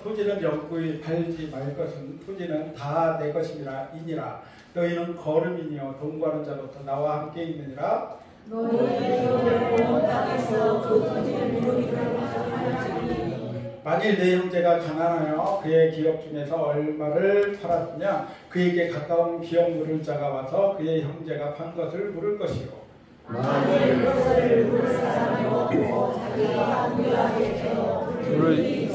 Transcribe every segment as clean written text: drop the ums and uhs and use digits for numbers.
토지는 영구히 팔지 말 것은 토지는 다 내 것이니라 이니라. 너희는 거름이니요 돈 과는 자로서 나와 함께 있느니라. 만일 내 형제가 가난하여 그의 기업 중에서 얼마를 팔았으면 그에게 가까운 기업 물을 자가 와서 그의 형제가 판 것을 물을 것이요. 만일 그것을 물을 사람이 없고 자기가 무리하게 되어 물을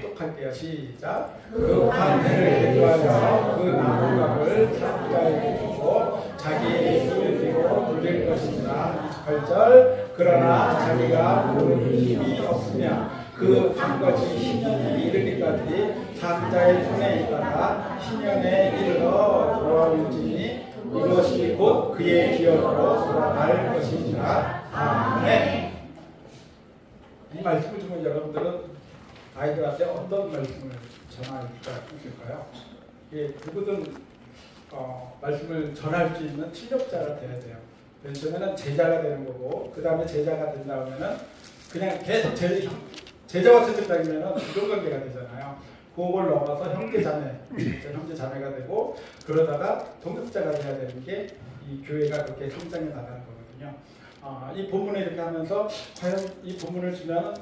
똑똑할게요. 시작. 그 판매를 대조하여 그 남은 값을 자기에게 주고 자기에게 물리고 물릴 것이니라. 8절. 그러나 자기가 모르는 힘이 없으면 그 판 것이 희년이 이르기까지 산자의 손에 있다가 희년에 이르러 돌아올지니 이것이 곧 그의 기업으로 돌아갈 것이니라. 아멘. 이 말씀을 주면 여러분들은 아이들한테 어떤 말씀을 전할 수가 있을까요? 예, 누구든 말씀을 전할 수 있는 실력자가 돼야 돼요. 그러면 제자가 되는 거고, 그 다음에 제자가 된 다음에는 그냥 계속 제자와 채택자이면 부족관계가 되잖아요. 그걸 넘어서 형제자매, 형제자매가 되고, 그러다가 동역자가 돼야 되는 게 이 교회가 그렇게 성장해 나가는 거거든요. 이 본문을 이렇게 하면서 과연 이 본문을 주면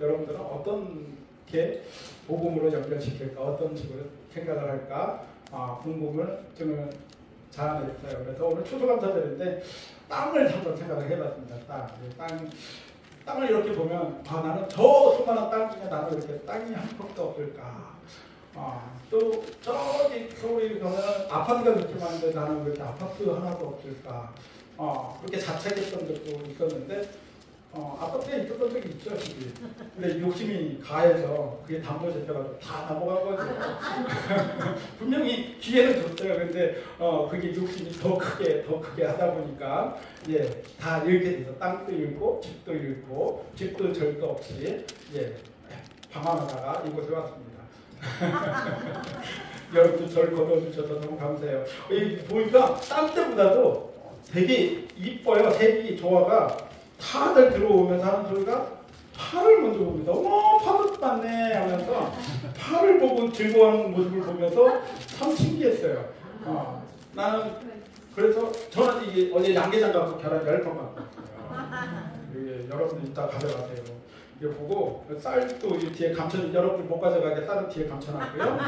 여러분들은 어떻게 복음으로 연결시킬까, 어떤 식으로 생각을 할까 궁금을 저는 자아내렸어요. 그래서 오늘 추수감사절인데 땅을 한번 생각을 해봤습니다. 땅을 이렇게 보면 나는 저 수많은 땅 중에 나는 이렇게 땅이 한 폭도 없을까. 또 저기 서울에 가면 아파트가 그렇게 많은데 나는 왜 이렇게 아파트 하나도 없을까. 그렇게 자책했던 적도 있었는데 아파트에 있었던 적이 있죠. 집이. 근데 욕심이 가해서 그게 담보 잡혀가지고 다 넘어간 거죠. 분명히 기회는 줬어요. 근데 그게 욕심이 더 크게 하다 보니까 다 잃게 돼서 땅도 잃고 집도 절도 없이 방황하다가 이곳에 왔습니다. 여러분도 저를 거둬주셔서 너무 감사해요. 보니까 땅 때보다도 되게 이뻐요. 색이 조화가. 다들 들어오면서 하는 소리가 파를 먼저 봅니다. 어머, 파도 많네 하면서 파를 보고 즐거워하는 모습을 보면서 참 신기했어요. 나는 그래서 저는 어제 양계장 가서 계란 10번 먹었어요. 여러분들 이따 가져가세요. 이거 보고 쌀도 뒤에 여러분들 못 가져가게 쌀은 뒤에 감춰놨고요.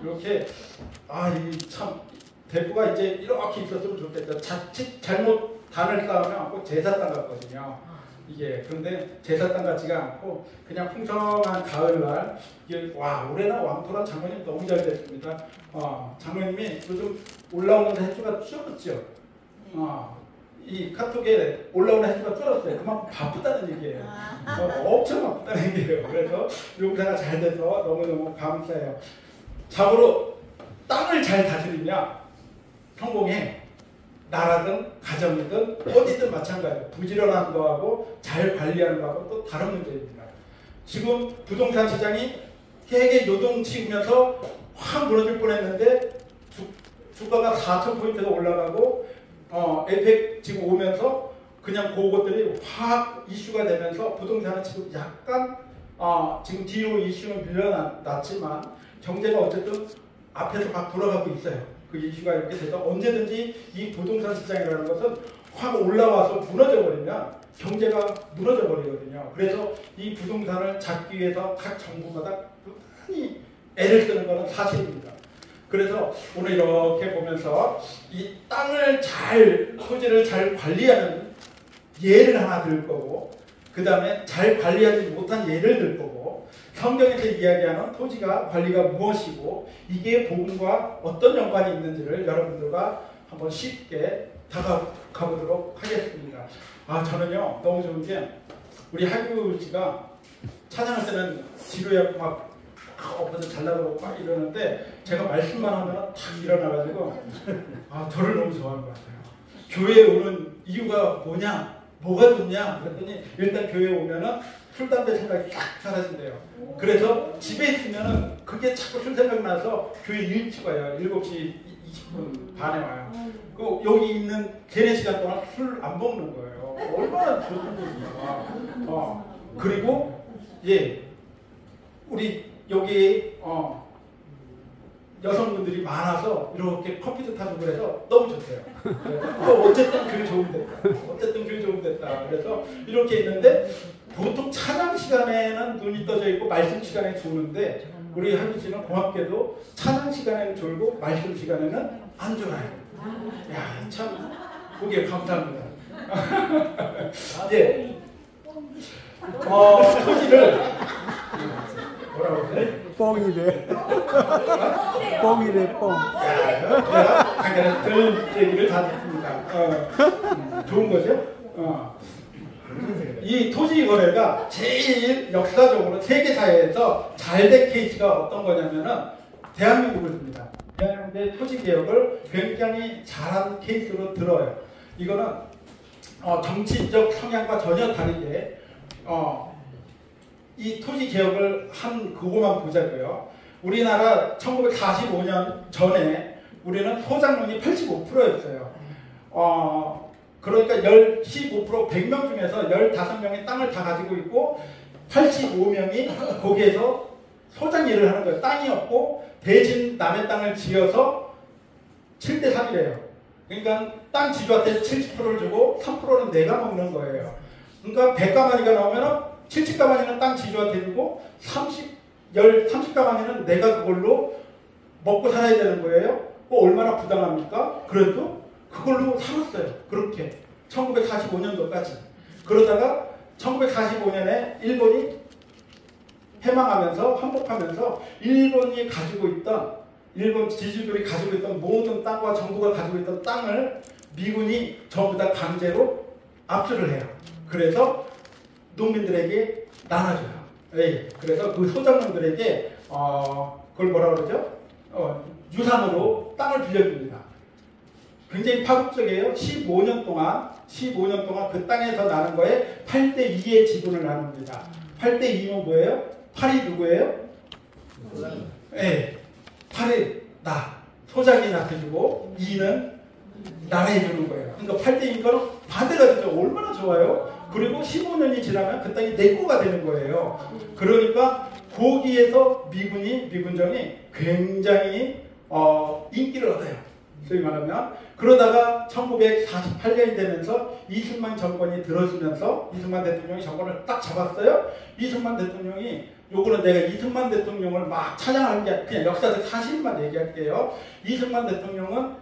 이렇게 참 대구가 이제 이렇게 있었으면 좋겠다. 자칫 잘못 단을 쌓으면 꼭 제사땅 같거든요. 그런데 제사땅 같지가 않고 그냥 풍성한 가을날 올해나 왕토란 장모님 너무 잘 됐습니다. 장모님이 요즘 올라오는 횟수가 줄었죠. 이 카톡에 올라오는 횟수가 줄었어요. 그만큼 바쁘다는 얘기예요. 엄청 바쁘다는 얘기예요. 그래서 용사가 잘 돼서 너무너무 감사해요. 참고로 땅을 잘 다스리면 성공해. 나라든 가정이든 어디든 마찬가지예요. 부지런한 거하고 잘 관리하는 거하고 또 다른 문제입니다. 지금 부동산 시장이 세계 요동치면서 확 무너질 뻔했는데 주가가 4,000포인트가 올라가고 에이펙 지금 오면서 그냥 그것들이 확 이슈가 되면서 부동산은 지금 약간 지금 뒤로 이슈는 밀려났지만 경제가 어쨌든 앞에서 막 돌아가고 있어요. 그 이슈가 이렇게 돼서 언제든지 이 부동산 시장이라는 것은 확 올라와서 무너져버리면 경제가 무너져버리거든요. 그래서 이 부동산을 잡기 위해서 각 정부마다 많이 애를 쓰는 것은 사실입니다. 그래서 오늘 이렇게 보면서 이 토지를 잘 관리하는 예를 하나 들 거고, 그 다음에 잘 관리하지 못한 예를 들 거고, 성경에서 이야기하는 토지가 관리가 무엇이고 이게 복음과 어떤 연관이 있는지를 여러분들과 한번 쉽게 다가가보도록 하겠습니다. 저는요 너무 좋은 게 우리 하규 씨가 찬양할 때는 지루해 막 엎어서 잘 나가고 막 이러는데 제가 말씀만 하면 탁 일어나가지고 저를 너무 좋아하는 것 같아요. 교회에 오는 이유가 뭐가 좋냐 그랬더니 일단 교회에 오면은 술, 담배 생각이 딱 사라진대요. 그래서 집에 있으면은 그게 자꾸 술 생각나서 교회 일찍 와요. 7시 20분 반에 와요. 여기 있는 3-4시간 동안 술 안 먹는 거예요. 얼마나 좋습니까? 그리고 우리 여기 여성분들이 많아서 이렇게 커피도 타주고 그래서 너무 좋대요. 어쨌든 글 좋으면 됐다. 어쨌든 글 좋으면 됐다. 그래서 이렇게 있는데 보통 찬양 시간에는 눈이 떠져 있고 말씀 시간에 좋은데 우리 하빈 씨는 고맙게도 찬양 시간에는 졸고 말씀 시간에는 안 졸아요. 야, 참 보기에 감사합니다. 예. 토지를 뭐라고 그래? 뻥이래. 뻥이래, 뻥. 내가 당연히 들 얘기를 다 듣습니다. 좋은 거죠? 이 토지 거래가 제일 역사적으로 세계사회에서 잘 된 케이스가 어떤 거냐면은 대한민국을 듭니다. 대한민국의 토지 개혁을 굉장히 잘한 케이스로 들어요. 이거는 정치적 성향과 전혀 다르게 이 토지 개혁을 한 그거만 보자고요. 우리나라 1945년 전에 우리는 소작농이 85%였어요. 그러니까 15% 100명 중에서 15명이 땅을 다 가지고 있고 85명이 거기에서 소작 일을 하는 거예요. 땅이 없고 대신 남의 땅을 지어서 7대 3이래요. 그러니까 땅 지주한테 70%를 주고 3%는 내가 먹는 거예요. 그러니까 100가마니가 나오면 70가마니는 땅 지주한테 주고 30가마니는 내가 그걸로 먹고 살아야 되는 거예요. 얼마나 부당합니까? 그래도 그걸로 살았어요. 그렇게 1945년도까지. 그러다가 1945년에 일본이 해방하면서 항복하면서 일본이 가지고 있던 일본 지주들이 가지고 있던 모든 땅과 정부가 가지고 있던 땅을 미군이 전부 다 강제로 압수를 해요. 그래서 농민들에게 나눠줘요. 예. 그래서 그 소작농들에게 그걸 뭐라 그러죠? 유산으로 땅을 빌려줍니다. 굉장히 파격적이에요. 15년 동안 그 땅에서 나는 거에 8대2의 지분을 나눕니다. 8대2는 뭐예요? 8이 누구예요? 네. 8이 나. 소작이 나한테 주고 2는 나라에 주는 거예요. 그러니까 8대2인 거는 반대가 되죠. 얼마나 좋아요? 그리고 15년이 지나면 그 땅이 내 거가 되는 거예요. 그러니까 거기에서 미군정이 굉장히 인기를 얻어요. 소위 말하면. 그러다가 1948년이 되면서 이승만 정권이 들어서면서 이승만 대통령이 정권을 딱 잡았어요. 이승만 대통령이 요거는 내가 이승만 대통령을 막 찬양하는 게 그냥 역사적 사실만 얘기할게요. 이승만 대통령은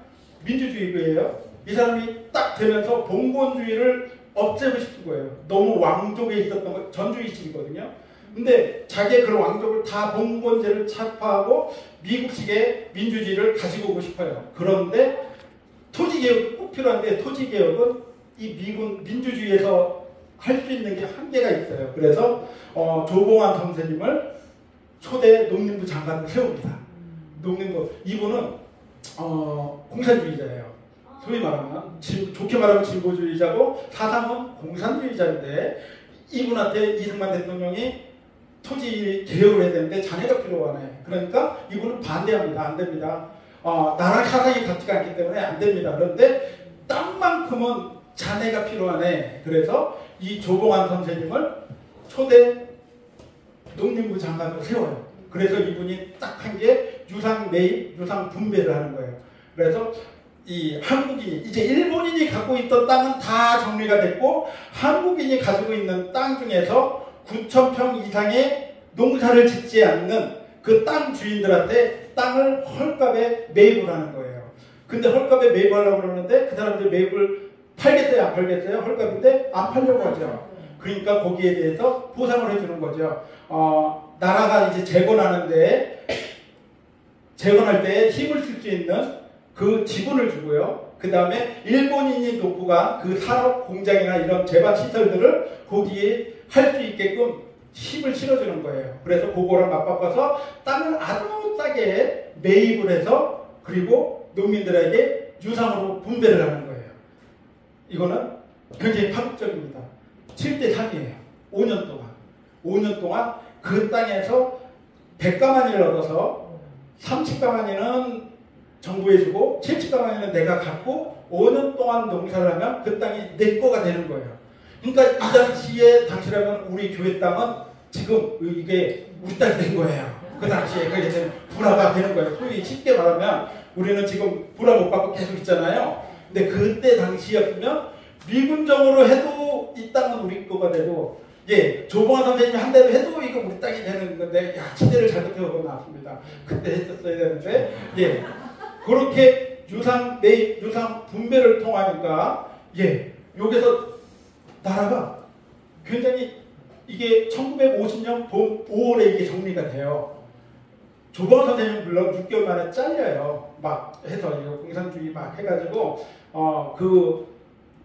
민주주의예요. 이 사람이 딱 되면서 봉건주의를 없애고 싶은 거예요. 너무 왕족에 있었던 거 전주의식이거든요. 근데 자기의 그런 왕족을 다 봉건제를 차파하고 미국식의 민주주의를 가지고 오고 싶어요. 그런데 토지개혁이 꼭 필요한데 토지개혁은 이 미군 민주주의에서 할 수 있는 게 한계가 있어요. 그래서 조봉환 선생님을 초대 농림부 장관으로 세웁니다. 농림부 이분은 공산주의자예요. 소위 말하면 좋게 말하면 진보주의자고 사상은 공산주의자인데 이분한테 이승만 대통령이 토지 개혁을 해야 되는데 자네가 필요하네. 그러니까 이분은 반대합니다. 안 됩니다. 나랑 사상이 같지가 않기 때문에 안 됩니다. 그런데 땅만큼은 자네가 필요하네. 그래서 이 조봉환 선생님을 초대 농림부 장관으로 세워요. 그래서 이분이 딱 한 게 유상 매입, 유상 분배를 하는 거예요. 그래서 이 한국인이 이제 일본인이 갖고 있던 땅은 다 정리가 됐고 한국인이 가지고 있는 땅 중에서 9,000평 이상의 농사를 짓지 않는 그 땅 주인들한테 땅을 헐값에 매입을 하는 거예요. 근데 헐값에 매입하려고 그러는데 그 사람들 매입을 팔겠어요? 안 팔겠어요? 헐값인데 안 팔려고 하죠. 그러니까 거기에 대해서 보상을 해주는 거죠. 나라가 이제 재건할 때 힘을 쓸 수 있는 그 지분을 주고요. 그 다음에 일본인이 놓고 간 그 산업 공장이나 이런 재반 시설들을 거기에 할 수 있게끔 힘을 실어주는 거예요. 그래서 그거랑 맞바꿔서 땅을 아주 싸게 매입을 해서 그리고 농민들에게 유상으로 분배를 하는 거예요. 이거는 굉장히 파격적입니다. 7대 3이에요. 5년 동안 그 땅에서 100가마니를 얻어서 30가마니는 정부에 주고 70가마니는 내가 갖고 5년 동안 농사를 하면 그 땅이 내 거가 되는 거예요. 그러니까 이 당시라면 우리 교회 땅은 지금 이게 우리 딸이 된 거예요. 그 당시에 그게 이제 불화가 되는 거예요. 소위 쉽게 말하면 우리는 지금 불화 못 받고 계속 있잖아요. 근데 그때 당시였으면 미군정으로 해도 이 땅은 우리 거가 되고, 예, 조봉환 선생님이 한 대로 해도 이거 우리 땅이 되는 건데, 야, 시대를 잘못해보고 나왔습니다. 그때 했었어야 되는데, 예, 그렇게 유상 분배를 통하니까, 예, 여기서 나라가 굉장히 이게 1950년 봄 5월에 이게 정리가 돼요. 조봉환 선생님 물론 6개월 만에 잘려요. 막 해서 이거 공산주의 막 해가지고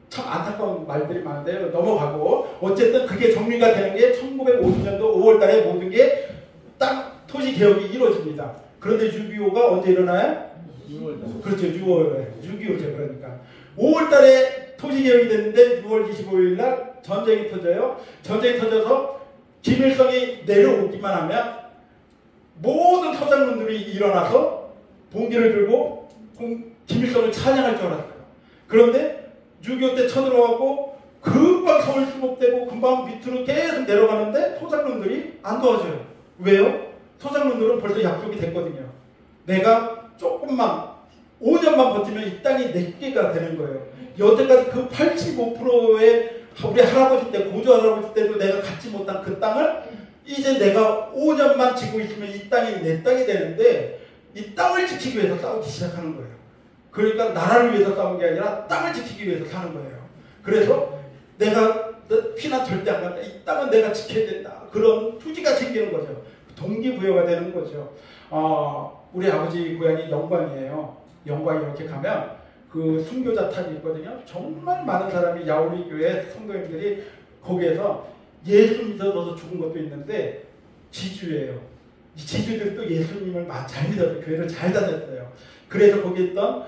참 안타까운 말들이 많은데요. 넘어가고 어쨌든 그게 정리가 되는 게 1950년도 5월달에 모든 게 땅 토지 개혁이 이루어집니다. 그런데 6.25가 언제 일어나요? 6월. 그렇죠. 6월에 6.25죠. 그러니까 5월달에 토지 개혁이 됐는데 6월 25일 날 전쟁이 터져요. 전쟁이 터져서 김일성이 내려오기만 하면 모든 서장군들이 일어나서 봉기를 들고 김일성을 찬양할 줄 알았어요. 그런데 6.25 때 쳐들어가고 금방 서울 수복되고 금방 밑으로 계속 내려가는데 소장군들이 안 도와줘요. 왜요? 소장군들은 벌써 약속이 됐거든요. 내가 조금만 5년만 버티면 이 땅이 내게가 되는 거예요. 여태까지 그 85%의 우리 할아버지 때, 고조 할아버지 때도 내가 갖지 못한 그 땅을 이제 내가 5년만 지고 있으면 이 땅이 내 땅이 되는데 이 땅을 지키기 위해서 싸우기 시작하는 거예요. 그러니까 나라를 위해서 싸우는 게 아니라 땅을 지키기 위해서 사는 거예요. 그래서 내가 피난 절대 안 간다. 이 땅은 내가 지켜야 된다. 그런 투지가 생기는 거죠. 동기부여가 되는 거죠. 우리 아버지 고향이 영광이에요. 영광이 이렇게 가면 그 순교자탑이 있거든요. 정말 많은 사람이 야오리 교회 성도님들이 거기에서 예수 믿어서 죽은 것도 있는데 지주예요. 이 지주들이 또 예수님을 잘 믿어서 교회를 잘 다녔어요. 그래서 거기 있던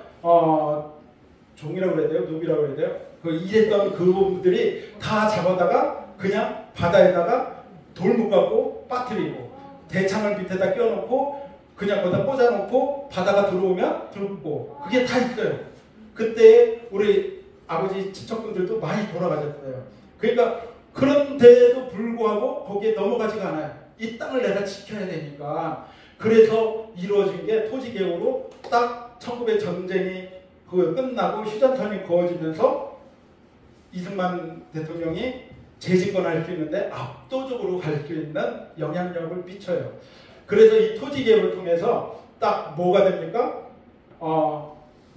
종이라고 그래야 돼요? 누비라고 그래야 돼요? 그 일했던 그분들이 다 잡아다가 그냥 바다에다가 돌 묶고 빠뜨리고 대창을 밑에다 끼워놓고 그냥 거기다 꽂아놓고 바다가 들어오면 들고 그게 다 있어요. 그때 우리 아버지 친척분들도 많이 돌아가셨어요. 그러니까 그런데도 불구하고 거기에 넘어가지가 않아요. 이 땅을 내가 지켜야 되니까. 그래서 이루어진 게 토지개혁으로 딱 1900 전쟁이 끝나고 휴전선이 그어지면서 이승만 대통령이 재집권할 수 있는데 압도적으로 갈 수 있는 영향력을 미쳐요. 그래서 이 토지개혁을 통해서 딱 뭐가 됩니까?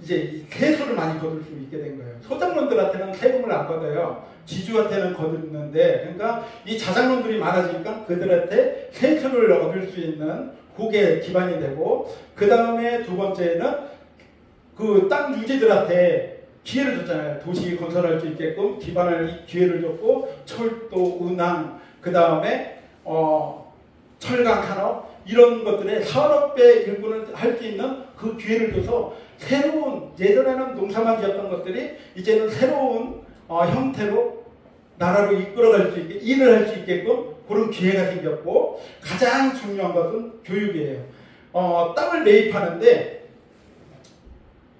이제 세수를 많이 거둘 수 있게 된 거예요. 소장론들한테는 세금을 안 걷어요. 지주한테는 거두는데, 그러니까 이 자장론들이 많아지니까 그들한테 세수를 얻을 수 있는 그게 기반이 되고, 그 다음에 두 번째는 그 땅 유지들한테 기회를 줬잖아요. 도시 건설할 수 있게끔 기회를 줬고, 철도, 운항, 그 다음에 철강 산업 이런 것들의 산업의 일부를 할 수 있는 그 기회를 줘서 새로운, 예전에는 농사만 지었던 것들이 이제는 새로운 형태로 나라로 이끌어갈 수 있게, 일을 할 수 있게끔 그런 기회가 생겼고, 가장 중요한 것은 교육이에요. 땅을 매입하는데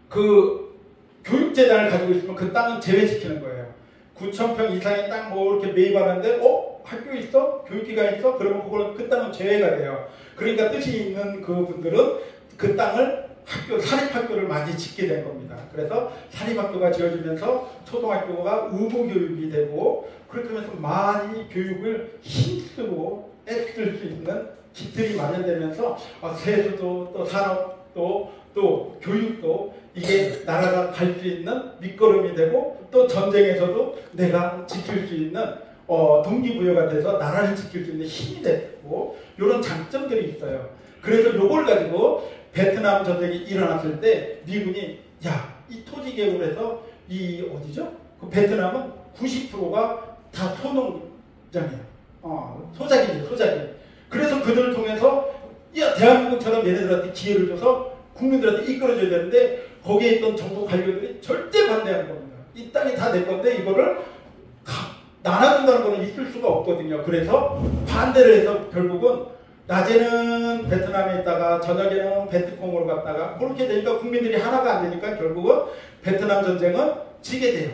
그 교육재단을 가지고 있으면 그 땅은 제외시키는 거예요. 9,000평 이상의 땅 뭐 이렇게 매입하는데 학교 있어? 교육기관 있어? 그러면 그거는 그 땅은 제외가 돼요. 그러니까 뜻이 있는 그분들은 그 땅을 사립학교를 많이 짓게 된 겁니다. 그래서 사립학교가 지어지면서 초등학교가 의무교육이 되고, 그렇게 하면서 많이 교육을 힘쓰고 애쓸 수 있는 기틀이 마련되면서 세수도 또 산업도 또 교육도 이게 나라가 갈 수 있는 밑거름이 되고, 또 전쟁에서도 내가 지킬 수 있는 동기부여가 돼서 나라를 지킬 수 있는 힘이 되고, 이런 장점들이 있어요. 그래서 요걸 가지고 베트남 전쟁이 일어났을 때 미군이 이 토지 개혁을 해서 이 어디죠? 그 베트남은 90%가 다 소농장이에요. 소작이에요, 소작이. 그래서 그들을 통해서 대한민국처럼 얘네들한테 기회를 줘서 국민들한테 이끌어줘야 되는데, 거기에 있던 정부 관료들이 절대 반대하는 겁니다. 이 땅이 다 내 건데 이거를 나눠준다는 거는 있을 수가 없거든요. 그래서 반대를 해서 결국은 낮에는 베트남에 있다가 저녁에는 베트콩으로 갔다가 그렇게 되니까 국민들이 하나가 안 되니까 결국은 베트남 전쟁은 지게 돼요.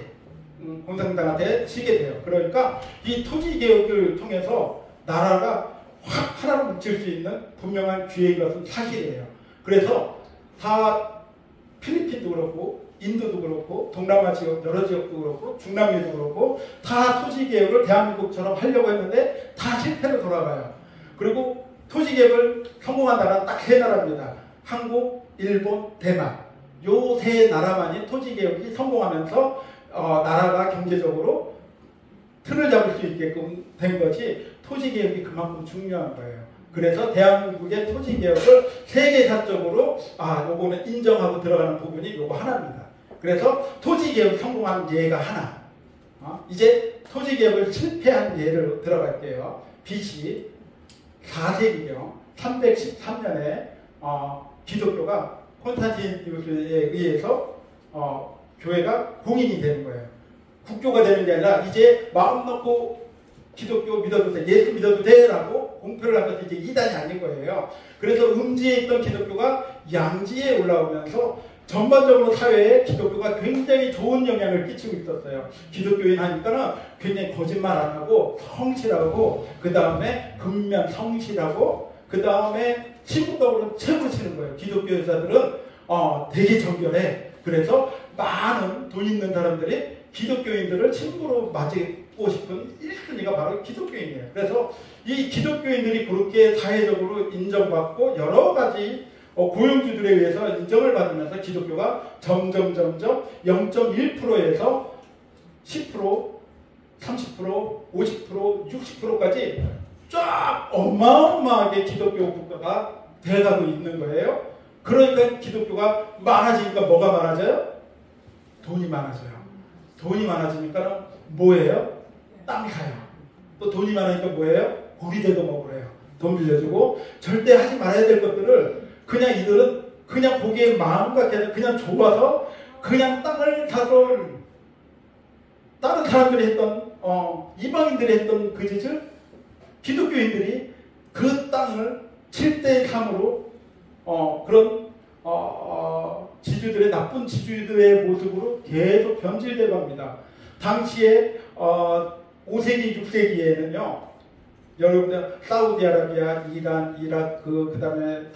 공산당한테 지게 돼요. 그러니까 이 토지 개혁을 통해서 나라가 확 하나로 뭉칠 수 있는 분명한 기회인 것은 사실이에요. 그래서 다 필리핀도 그렇고 인도도 그렇고 동남아 지역 여러 지역도 그렇고 중남미도 그렇고 다 토지개혁을 대한민국처럼 하려고 했는데 다 실패로 돌아가요. 그리고 토지개혁을 성공한 나라는 딱 세 나라입니다. 한국, 일본, 대만. 요 세 나라만이 토지개혁이 성공하면서 나라가 경제적으로 틀을 잡을 수 있게끔 된 것이 토지개혁이 그만큼 중요한 거예요. 그래서 대한민국의 토지개혁을 세계사적으로 요거는 인정하고 들어가는 부분이 요거 하나입니다. 그래서 토지개혁 성공한 예가 하나. 이제 토지개혁을 실패한 예를 들어갈게요. BC 4세기경 313년에 기독교가 콘스탄티누스에 의해서 교회가 공인이 되는 거예요. 국교가 되는 게 아니라 이제 마음 놓고 기독교 믿어도 돼, 예수 믿어도 돼라고 공표를 한 것이 이제 이단이 아닌 거예요. 그래서 음지에 있던 기독교가 양지에 올라오면서 전반적으로 사회에 기독교가 굉장히 좋은 영향을 끼치고 있었어요. 기독교인 하니까는 굉장히 거짓말 안 하고 성실하고 그 다음에 근면 성실하고 그 다음에 시국적으로 최고로 치는 거예요. 기독교 여자들은 되게 정결해. 그래서 많은 돈 있는 사람들이 기독교인들을 친구로 맞고 싶은 1순위가 바로 기독교인이에요. 그래서 이 기독교인들이 그렇게 사회적으로 인정받고 여러 가지 고용주들에 의해서 인정을 받으면서 기독교가 점점 0.1%에서 10%, 30%, 50%, 60%까지 쫙 어마어마하게 기독교 국가가 돼가고 있는 거예요. 그러니까 기독교가 많아지니까 뭐가 많아져요? 돈이 많아져요. 돈이 많아지니까 뭐예요? 땅 사요. 또 돈이 많으니까 뭐예요? 고리대도 먹으래요. 돈 빌려주고 절대 하지 말아야 될 것들을 그냥 이들은 그냥 거기에 마음 갖게 그냥 좋아서 그냥 땅을 사서 다른 사람들이 했던 이방인들이 했던 그 짓을 기독교인들이 그 땅을 7대3으로 그런 지주들의 나쁜 지주들의 모습으로 계속 변질되고 합니다. 당시에 5세기, 6세기에는요. 여러분들 사우디아라비아, 이란, 이라크, 그 다음에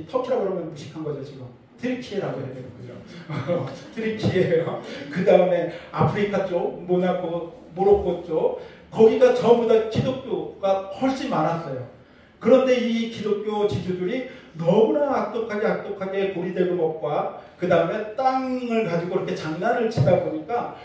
터키라고 그러면 무식한 거죠 지금. 트리키에라고 해야 되는 거죠. 트리키에요. 그 다음에 아프리카 쪽, 모로코 쪽, 거기가 전부 다 기독교가 훨씬 많았어요. 그런데 이 기독교 지주들이 너무나 악독하게 고리대금업과 그 다음에 땅을 가지고 이렇게 장난을 치다 보니까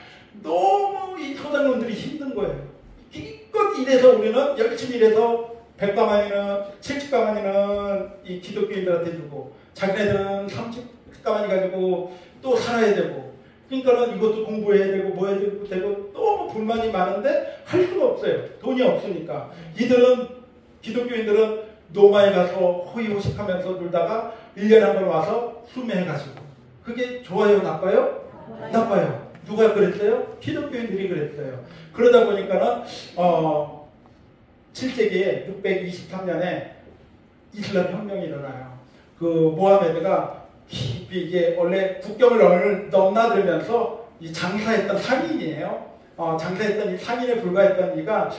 너무 이 소장님들이 힘든 거예요. 기껏 일해서 우리는 열심히 일해서 100가만이는 70가만이는 이 기독교인들한테 주고 자기네들은 30가만이 가지고 또 살아야 되고 그러니까는 이것도 공부해야 되고 뭐 해야 되고 너무 불만이 많은데 할 수가 없어요. 돈이 없으니까. 기독교인들은 노마에 가서 호의호식하면서 놀다가 1년에 한 번 와서 수매해가지고 그게 좋아요? 나빠요? 나빠요. 누가 그랬어요? 기독교인들이 그랬어요. 그러다 보니까는 7세기에 623년에 이슬람 혁명이 일어나요. 그 모하메드가 깊이 이게 원래 국경을 넘나들면서 이 장사했던 상인이에요. 장사했던 이 상인에 불과했던 이가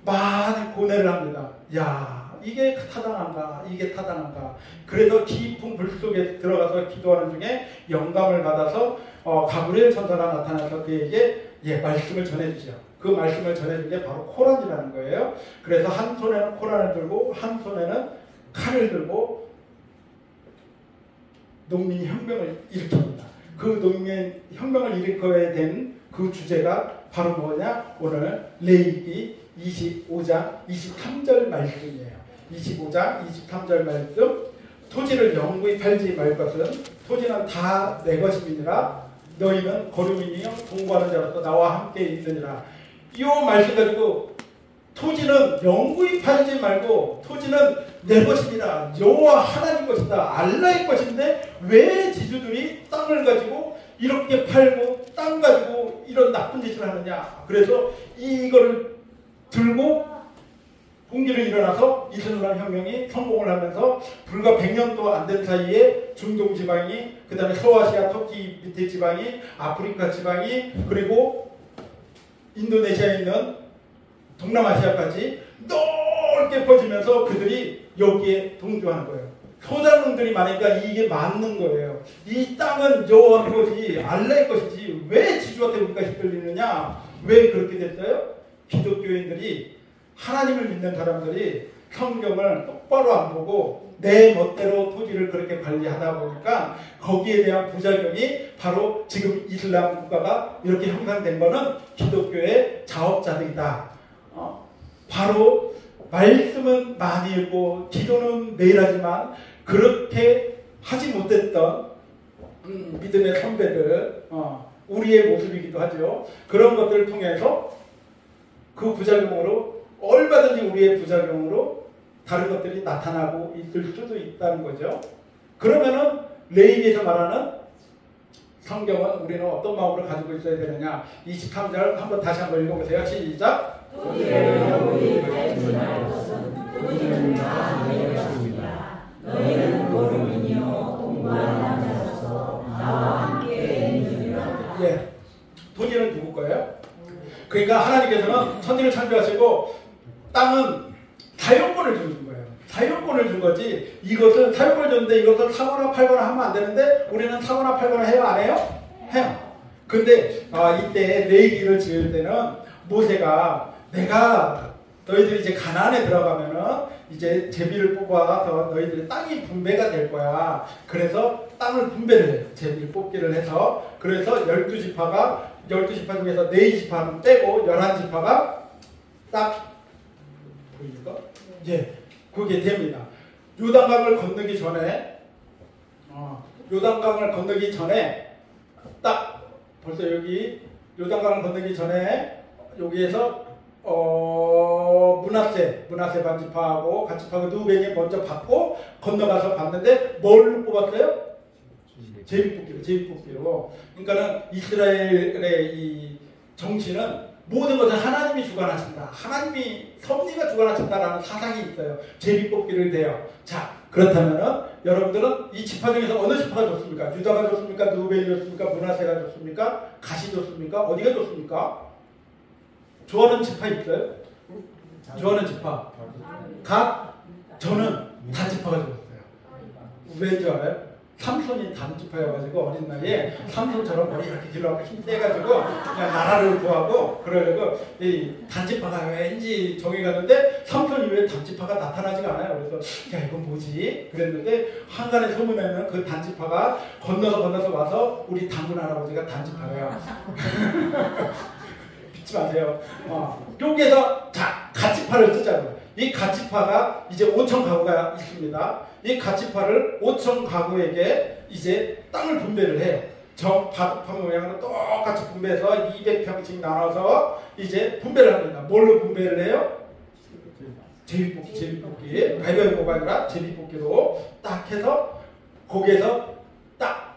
많이 고뇌를 합니다. 야, 이게 타당한가? 이게 타당한가? 그래서 깊은 물 속에 들어가서 기도하는 중에 영감을 받아서 가브리엘 천사가 나타나서 그에게 말씀을 전해주죠. 그 말씀을 전해준 게 바로 코란이라는 거예요. 그래서 한 손에는 코란을 들고 한 손에는 칼을 들고 농민 혁명을 일으킵니다. 그 농민 혁명을 일으켜야 된 그 주제가 바로 뭐냐? 오늘 레위기 25장 23절 말씀이에요. 25장 23절 말씀. 토지를 영구히 팔지 말 것은 토지는 다 내 것임이니라. 너희는 거류민이요 동거하는 자로서 나와 함께 있느니라. 이 말씀 가지고 토지는 영구히 팔지 말고 토지는 내 것입니다. 여호와 하나님 것이다. 알라의 것인데 왜 지주들이 땅을 가지고 이렇게 팔고 땅 가지고 이런 나쁜 짓을 하느냐. 그래서 이거를 들고 공기를 일어나서 이슬람 혁명이 성공을 하면서 불과 100년도 안 된 사이에 중동 지방이 그 다음에 서아시아 터키 밑에 지방이 아프리카 지방이 그리고 인도네시아에 있는 동남아시아까지 넓게 퍼지면서 그들이 여기에 동조하는 거예요. 소작농들이 많으니까 이게 맞는 거예요. 이 땅은 여호와 것이 알라의 것이지 왜 지주한테 우리가 휘둘리느냐? 왜 그렇게 됐어요? 기독교인들이 하나님을 믿는 사람들이 성경을 똑바로 안 보고 내 멋대로 토지를 그렇게 관리하다 보니까 거기에 대한 부작용이 바로 지금 이슬람 국가가 이렇게 형성된 거는 기독교의 자업자들이다. 바로 말씀은 많이 읽고 기도는 매일 하지만 그렇게 하지 못했던 믿음의 선배들, 우리의 모습이기도 하죠. 그런 것들을 통해서 그 부작용으로 얼마든지 우리의 부작용으로 다른 것들이 나타나고 있을 수도 있다는 거죠. 그러면은 레위기에서 말하는 성경은 우리는 어떤 마음으로 가지고 있어야 되느냐? 23절 한번 다시 한번 읽어보세요. 시작. 너희를 발견할 것은 너희는 다 내 것입니다. 너희는 모름이니요 공부한 남자로서 나와 함께 있느니라. 예, 토지는 누구 거예요? 그러니까 하나님께서는 천지를 창조하시고 땅은 사용권을 주는 거예요. 사용권을 준 거지. 이것은 사용권을 줬는데 이것을 사거나 팔거나 하면 안 되는데 우리는 사거나 팔거나 해요, 안 해요? 해요. 근데 이때 레위기를 지을 때는 모세가 내가 너희들이 이제 가나안에 들어가면은 이제 제비를 뽑아서 너희들의 땅이 분배가 될 거야. 그래서 땅을 분배를 해요. 제비 뽑기를 해서. 그래서 12지파 중에서 4지파는 빼고 11지파가 딱 보입니까? 예, 그게 됩니다. 요단강을 건너기 전에 딱 벌써 여기 요단강을 건너기 전에 여기에서 므낫세 반지파하고 갓지파하고 누벤이 먼저 받고 건너가서 봤는데 뭘로 뽑았어요? 제비뽑기로. 그러니까는 이스라엘의 이 정치는 모든 것을 하나님이 주관하신다. 하나님이 섭리가 주관하신다라는 사상이 있어요. 제비뽑기를 돼요. 자, 그렇다면은 여러분들은 이 지파 중에서 어느 지파가 좋습니까? 유다가 좋습니까? 누벤이 좋습니까? 므낫세가 좋습니까? 갓이 좋습니까? 어디가 좋습니까? 좋아하는 지파 있어요? 좋아하는 지파. 갓? 저는 단지파가 좋았어요. 왠지 알아요? 삼손이 단지파여가지고 어린 나이에 삼손처럼 머리 이렇게 길러갖고 힘 빼가지고 그냥 나라를 구하고 그러려고 이 단지파가 왠지 정이 갔는데 삼손 이후에 단지파가 나타나지가 않아요. 그래서 야 이건 뭐지? 그랬는데 한간의 소문에는 그 단지파가 건너서 와서 우리 당군 할아버지가 단지파예요. 믿지 마세요. 여기에서 자 갓지파를 쓰자고요. 이 갓지파가 이제 5천 가구가 있습니다. 이 갓지파를 5천 가구에게 이제 땅을 분배를 해요. 바둑판 모양으로 똑같이 분배해서 200평씩 나눠서 이제 분배를 합니다. 뭘로 분배를 해요? 제비뽑기. 가위바위보가 아니라 제비뽑기로 딱 해서 거기에서 딱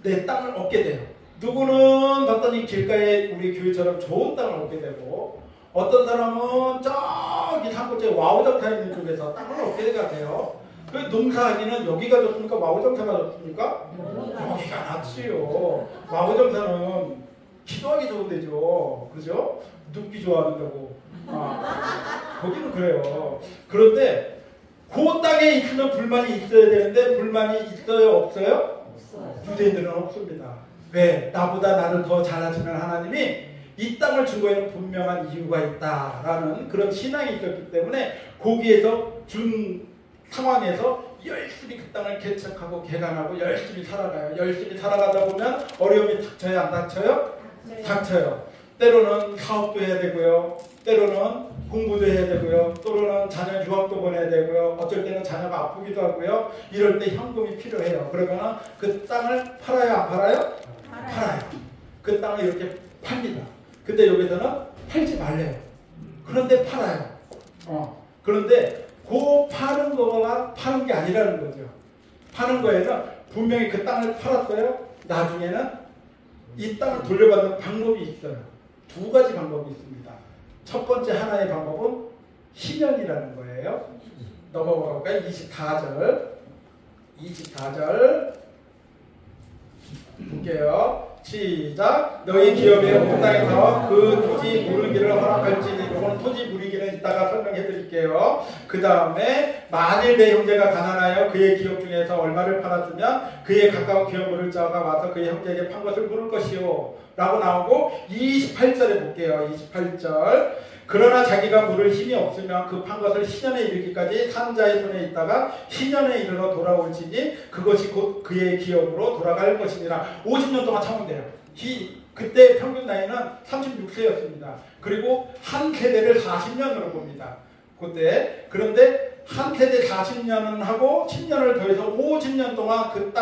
내 땅을 얻게 돼요. 누구는 봤더니 길가에 우리 교회처럼 좋은 땅을 얻게 되고 어떤 사람은 저기 산골째 와우정타 있는 쪽에서 땅을 얻게 돼요. 그 농사하기는 여기가 좋습니까? 와우정타가 좋습니까? 여기가 낫지요. 와우정타는 기도하기 좋은 데죠. 그죠? 눕기 좋아하는다고. 거기는 그래요. 그런데 그 땅에 있으면 불만이 있어야 되는데 불만이 있어요? 없어요? 유대인들은 없습니다. 왜? 나보다 나를 더 잘하시는 하나님이 이 땅을 준 거에는 분명한 이유가 있다라는 그런 신앙이 있었기 때문에 거기에서 준 상황에서 열심히 그 땅을 개척하고 개간하고 열심히 살아가요. 열심히 살아가다 보면 어려움이 닥쳐요? 안 닥쳐요? 닥쳐요. 때로는 사업도 해야 되고요. 때로는 공부도 해야 되고요. 또는 자녀 유학도 보내야 되고요. 어쩔 때는 자녀가 아프기도 하고요. 이럴 때 현금이 필요해요. 그러면 그 땅을 팔아요? 안 팔아요? 팔아요. 그 땅을 이렇게 팝니다. 근데 여기서는 팔지 말래요. 그런데 팔아요. 그런데 그 파는 거가 파는 게 아니라는 거죠. 파는 거에는 분명히 그 땅을 팔았어요. 나중에는 이 땅을 돌려받는 방법이 있어요. 두 가지 방법이 있습니다. 첫 번째 하나의 방법은 희년이라는 거예요. 넘어가 볼까요? 24절 볼게요. 시작. 너희 기업에 온 땅에서 그 토지 무르기를 허락할지니, 이거는 토지 무르기는 이따가 설명해 드릴게요. 그 다음에 만일 내 형제가 가난하여 그의 기업 중에서 얼마를 팔았으면 그의 가까운 기업 물을 자가 와서 그의 형제에게 판 것을 물을 것이요 라고 나오고, 28절에 볼게요. 28절. 그러나 자기가 물을 힘이 없으면 그 판 것을 희년에 이르기까지 산자의 손에 있다가 희년에 이르러 돌아올지니 그것이 곧 그의 기업으로 돌아갈 것이니라. 50년 동안 참으면 돼요. 그때 평균 나이는 36세였습니다. 그리고 한 세대를 40년으로 봅니다. 그때. 그런데 한 세대 40년은 하고 10년을 더해서 50년 동안 그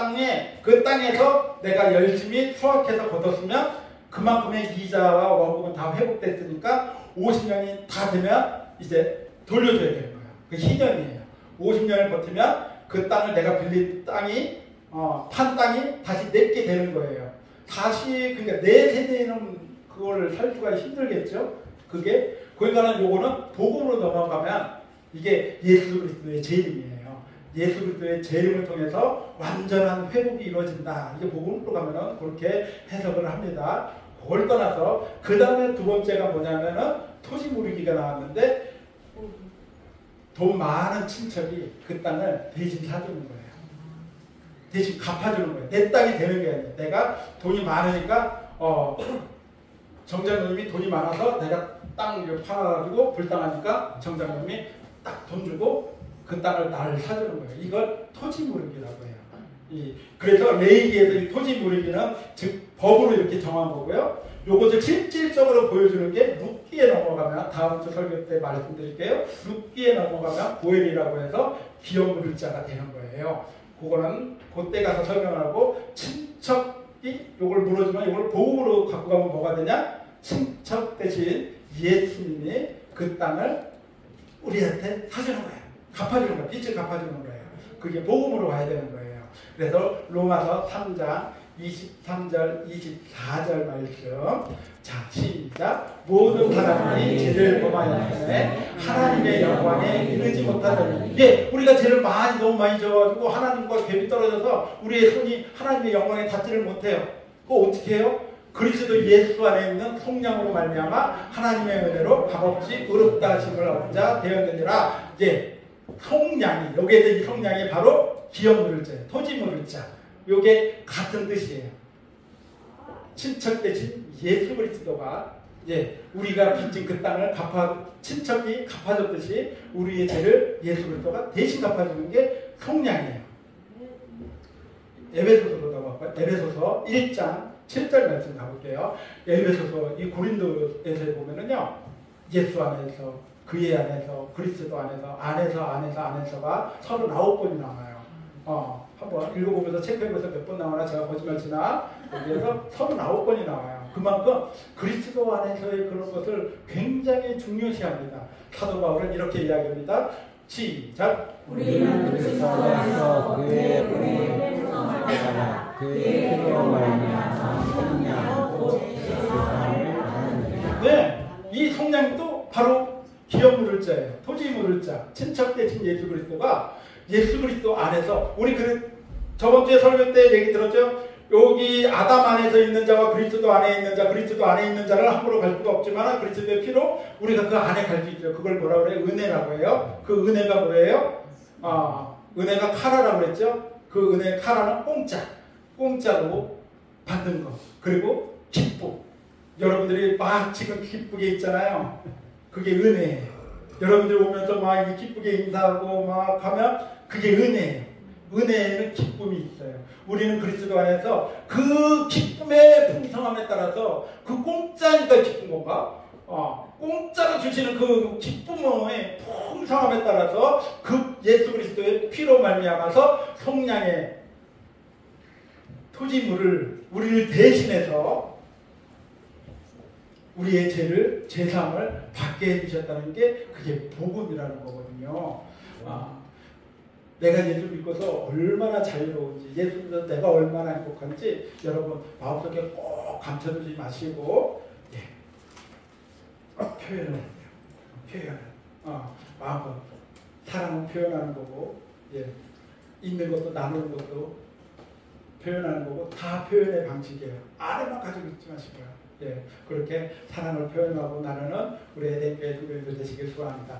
땅에서 내가 열심히 수확해서 거뒀으면 그만큼의 이자와 원금은 다 회복됐으니까 50년이 다 되면 이제 돌려줘야 되는 거예요. 그 희년이에요. 50년을 버티면 그 땅을 내가 빌린 땅이 판 땅이 다시 내게 되는 거예요. 다시 그러니까 내 세대에는 그걸 살 수가 힘들겠죠. 그러니까는 요거는 복음으로 넘어가면 이게 예수 그리스도의 재림이에요. 예수 그리스도의 재림을 통해서 완전한 회복이 이루어진다. 이게 복음으로 가면은 그렇게 해석을 합니다. 그걸 떠나서 그 다음에 두 번째가 뭐냐면은 토지 무르기가 나왔는데, 돈 많은 친척이 그 땅을 대신 사주는 거예요. 대신 갚아주는 거예요. 내 땅이 되는 게 아니에요. 내가 돈이 많으니까 정장님이 돈이 많아서 내가 땅 팔아가지고 불당하니까 정장님이 딱 돈 주고 그 땅을 나를 사주는 거예요. 이걸 토지 무르기라고 해요. 그래서 레위기에서 이 토지 무르기는 즉 법으로 이렇게 정한 거고요. 요것을 실질적으로 보여주는 게 룻기에 넘어가면, 다음 주 설교 때 말씀드릴게요. 룻기에 넘어가면 고엘이라고 해서 기업 물을 자가 되는 거예요. 그거는 그때 가서 설명하고, 친척이 요걸 물어주면 이걸 복음으로 갖고 가면 뭐가 되냐? 친척 대신 예수님이 그 땅을 우리한테 사주는 거예요. 갚아주는 거예요. 빚을 갚아주는 거예요. 그게 복음으로 가야 되는 거예요. 그래서 로마서 3장 23절 24절 말씀. 자, 시작. 모든 사람이 죄를 범하였음에 하나님의 영광에 이르지 못하더니, 이게 우리가 죄를 너무 많이 져가지고 하나님과 갭이 떨어져서 우리의 손이 하나님의 영광에 닿지를 못해요. 그거 어떻게 해요? 그리스도 예수 안에 있는 성령으로 말미암아 하나님의 은혜로 값없이 의롭다 하심을 얻은 자 되었느니라. 이제 성량이, 여기에서 이 성량이 바로 기업 물을 자예요. 토지 물을 자. 요게 같은 뜻이에요. 친척 대신 예수 그리스도가 우리가 빚진 그 땅을 친척이 갚아줬듯이 우리의 죄를 예수 그리스도가 대신 갚아주는 게 성량이에요. 에베소서로 넘어갈까요? 에베소서 1장 7절 말씀 가볼게요. 에베소서 이 고린도에서 보면은요, 예수 안에서, 그의 안에서, 그리스도 안에서가 39번이 나와요. 한번 읽어보면서 체크해보면서 몇 번 나오나, 제가 거짓말 치나, 여기에서 39번이 나와요. 그만큼 그리스도 안에서의 그런 것을 굉장히 중요시합니다. 사도 바울은 이렇게 이야기합니다. 시작. 우리는 그리스도 안에서 그의 은혜를 풍성하게 그의 피로 말미암아 성령 곧 세상을 받았느니라. 네, 이 성령도 바로 기업 물을 자예요. 토지 물을 자, 친척 대신 예수 그리스도가 예수 그리스도 안에서, 우리 저번 주에 설교 때 얘기 들었죠? 여기 아담 안에서 있는 자와 그리스도 안에 있는 자, 그리스도 안에 있는 자를 함부로 갈 수가 없지만 그리스도의 피로 우리가 그 안에 갈 수 있죠. 그걸 뭐라고 그래요? 은혜라고 해요. 그 은혜가 뭐예요? 은혜가 카라라고 그랬죠? 그 은혜 카라는 공짜로 받는 거. 그리고 기쁨. 여러분들이 막 지금 기쁘게 있잖아요. 그게 은혜예요. 여러분들 오면서 막 기쁘게 인사하고 막 하면 그게 은혜예요. 은혜에는 기쁨이 있어요. 우리는 그리스도 안에서 그 기쁨의 풍성함에 따라서 그 공짜니까 기쁜 건가? 공짜로 주시는 그 기쁨의 풍성함에 따라서 그 예수 그리스도의 피로 말미암아서 성량의 토지물을 우리를 대신해서 우리의 죄사함을 받게 해주셨다는 게 그게 복음이라는 거거든요. 내가 예수 믿고서 얼마나 자유로운지, 예수 믿어서 내가 얼마나 행복한지 여러분 마음속에 꼭 감춰두지 마시고 표현을 해요. 마음껏 사랑은 표현하는 거고, 있는 것도 나누는 것도 표현하는 거고 다 표현의 방식이에요. 아래만 가지고 있지 마시고요. 예, 그렇게 사랑을 표현하고 나누는 우리 에덴교회 주교님들 되시길 소원합니다.